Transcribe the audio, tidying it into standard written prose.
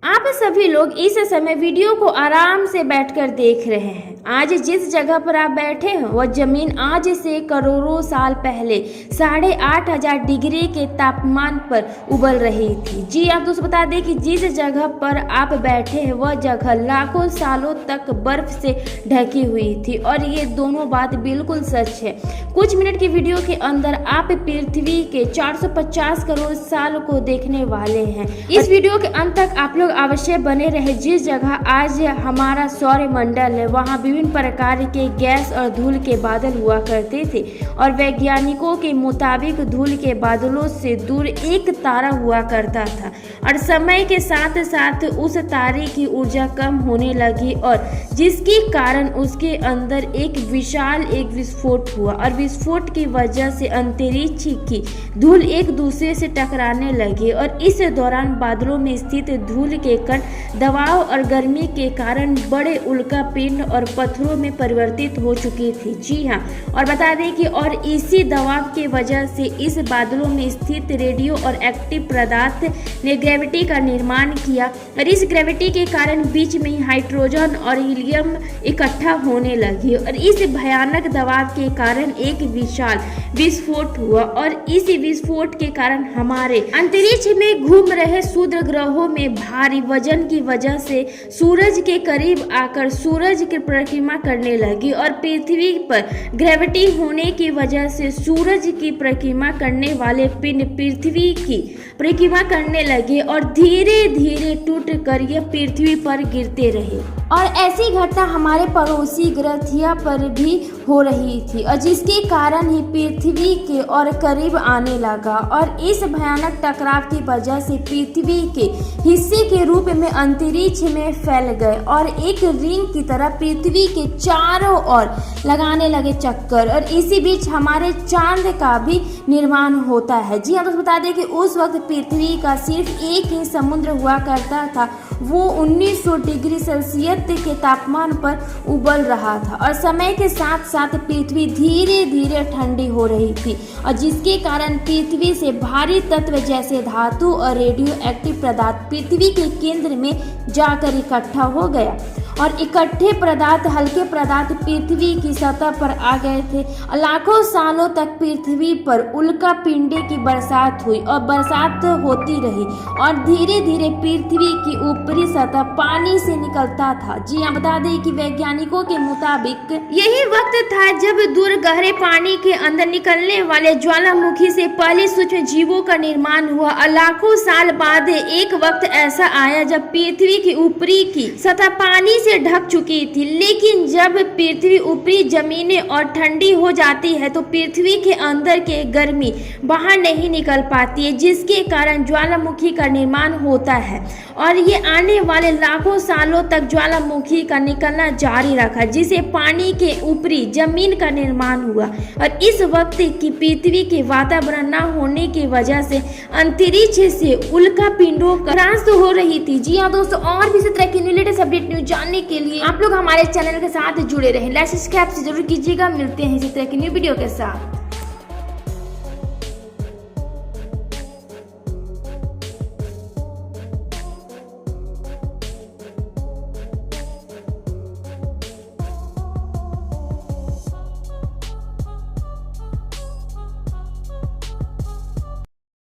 आप सभी लोग इस समय वीडियो को आराम से बैठकर देख रहे हैं। आज जिस जगह पर आप बैठे हैं वह जमीन आज से करोड़ों साल पहले 8,500 डिग्री के तापमान पर उबल रही थी। जी आप दोस्तों बता दें कि जिस जगह पर आप बैठे हैं वह जगह लाखों सालों तक बर्फ से ढकी हुई थी और ये दोनों बात बिल्कुल सच है। कुछ मिनट की वीडियो के अंदर आप पृथ्वी के 450 करोड़ साल को देखने वाले हैं। इस वीडियो के अंत तक आप लोग अवश्य बने रहे। जिस जगह आज हमारा सौर मंडल है वहाँ विभिन्न प्रकार के गैस और धूल के बादल हुआ करते थे और वैज्ञानिकों के मुताबिक धूल के बादलों से दूर एक तारा हुआ करता था और समय के साथ साथ उस तारे की ऊर्जा कम होने लगी और जिसके कारण उसके अंदर एक विशाल विस्फोट हुआ और विस्फोट की वजह से अंतरिक्ष की धूल एक दूसरे से टकराने लगी और इस दौरान बादलों में स्थित धूल के कण दबाव और गर्मी के कारण बड़े उल्का पिंड और पत्थरों में परिवर्तित हो चुकी थी। जी हाँ, और बता दें कि और इसी दबाव के वजह से इस बादलों में स्थित रेडियो और एक्टिव पदार्थ ने ग्रेविटी का निर्माण किया और इस ग्रेविटी के कारण बीच में ही हाइड्रोजन और हीलियम इकट्ठा होने लगी और इस भयानक दबाव के कारण एक विशाल विस्फोट हुआ और इस विस्फोट के कारण हमारे अंतरिक्ष में घूम रहे सूर्य ग्रहों में भारी वजन की वजह से सूरज के करीब आकर सूरज की परिक्रमा करने लगी और पृथ्वी पर ग्रेविटी होने की वजह से सूरज की परिक्रमा करने वाले पिंड पृथ्वी की परिक्रमा करने लगे और धीरे धीरे टूट कर यह पृथ्वी पर गिरते रहे। और ऐसी घटना हमारे पड़ोसी ग्रह थिया पर भी हो रही थी और जिसके कारण ही पृथ्वी के और करीब आने लगा और इस भयानक टकराव की वजह से पृथ्वी के हिस्से के रूप में अंतरिक्ष में फैल गए और एक रिंग की तरह पृथ्वी के चारों ओर लगाने लगे चक्कर और इसी बीच हमारे चांद का भी निर्माण होता है। जी हाँ, तो बता दें कि उस वक्त पृथ्वी का सिर्फ एक ही समुद्र हुआ करता था, वो 1900 डिग्री सेल्सियस के तापमान पर उबल रहा था और समय के साथ साथ पृथ्वी धीरे धीरे ठंडी हो रही थी और जिसके कारण पृथ्वी से भारी तत्व जैसे धातु और रेडियो एक्टिव पदार्थ पृथ्वी के केंद्र में जाकर इकट्ठा हो गया और इकट्ठे पदार्थ हल्के पदार्थ पृथ्वी की सतह पर आ गए थे और लाखों सालों तक पृथ्वी पर उल्का पिंडे की बरसात हुई और बरसात होती रही और धीरे धीरे पृथ्वी की ऊपरी सतह पानी से निकलता था। जी हाँ, बता दें कि वैज्ञानिकों के मुताबिक यही वक्त था जब दूर गहरे पानी के अंदर निकलने वाले ज्वालामुखी से पहले सूक्ष्म जीवों का निर्माण हुआ और लाखों साल बाद एक वक्त ऐसा आया जब पृथ्वी की ऊपरी की सतह पानी से ढक चुकी थी, लेकिन जब पृथ्वी ऊपरी जमीनें और ठंडी हो जाती है तो पृथ्वी के अंदर के गर्मी बाहर नहीं निकल पाती है जिसके कारण ज्वालामुखी का निर्माण होता है और ये आने वाले लाखों सालों तक ज्वालामुखी का निकलना जारी रखा जिसे पानी के ऊपरी जमीन का निर्माण हुआ और इस वक्त की पृथ्वी के वातावरण न होने की वजह से अंतरिक्ष से उल्का पिंडों का ह्रास हो रही थी। जी हाँ दोस्तों, और भी इसी तरह की लेटेस्ट अपडेट न्यूज जानने के लिए आप लोग हमारे चैनल के साथ जुड़े रहें। लाइक सब्सक्राइब जरूर कीजिएगा। मिलते हैं इसी तरह की न्यू वीडियो के साथ।